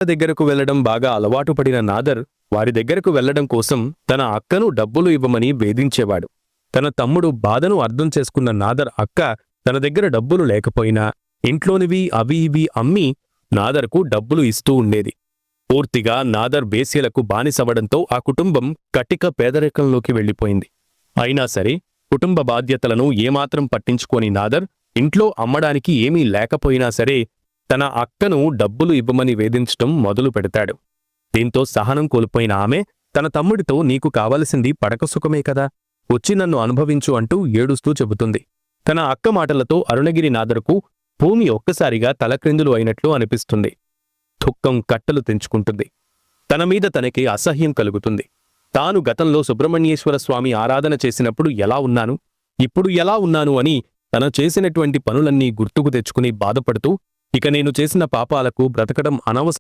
దగ్గరకు వెళ్లడం బాగా అలవాటు పడిన నాదర్ వారి దగ్గరకు వెళ్లడం కోసం తన అక్కను డబ్బులు ఇవ్వమని వేధించేవాడు. తన తమ్ముడు బాధను అర్థం చేసుకున్న నాదర్ అక్క తన దగ్గర డబ్బులు లేకపోయినా ఇంట్లోనివి అవి ఇవి అమ్మి నాదర్కు డబ్బులు ఇస్తూ ఉండేది. పూర్తిగా నాదర్ వేశ్యలకు బానిసవడంతో ఆ కుటుంబం కటిక పేదరికంలోకి వెళ్లిపోయింది. అయినా సరే కుటుంబ బాధ్యతలను ఏమాత్రం పట్టించుకోని నాదర్ ఇంట్లో అమ్మడానికి ఏమీ లేకపోయినా సరే తన అక్కను డబ్బులు ఇవ్వమని వేధించటం మొదలు పెడతాడు. దీంతో సహనం కోల్పోయిన ఆమె తన తమ్ముడితో నీకు కావలసింది పడక సుఖమే కదా, వచ్చి నన్ను అనుభవించు అంటూ ఏడుస్తూ చెబుతుంది. తన అక్క మాటలతో అరుణగిరి నాదర్కు భూమి ఒక్కసారిగా తలక్రిందులు అయినట్లు అనిపిస్తుంది. దుఃఖం కట్టలు తెంచుకుంటుంది. తన మీద తనకి అసహ్యం కలుగుతుంది. తాను గతంలో సుబ్రహ్మణ్యేశ్వర స్వామి ఆరాధన చేసినప్పుడు ఎలా ఉన్నాను, ఇప్పుడు ఎలా ఉన్నాను అని తన చేసినటువంటి పనులన్నీ గుర్తుకు తెచ్చుకుని బాధపడుతూ ఇక నేను చేసిన పాపాలకు బ్రతకడం అనవసరం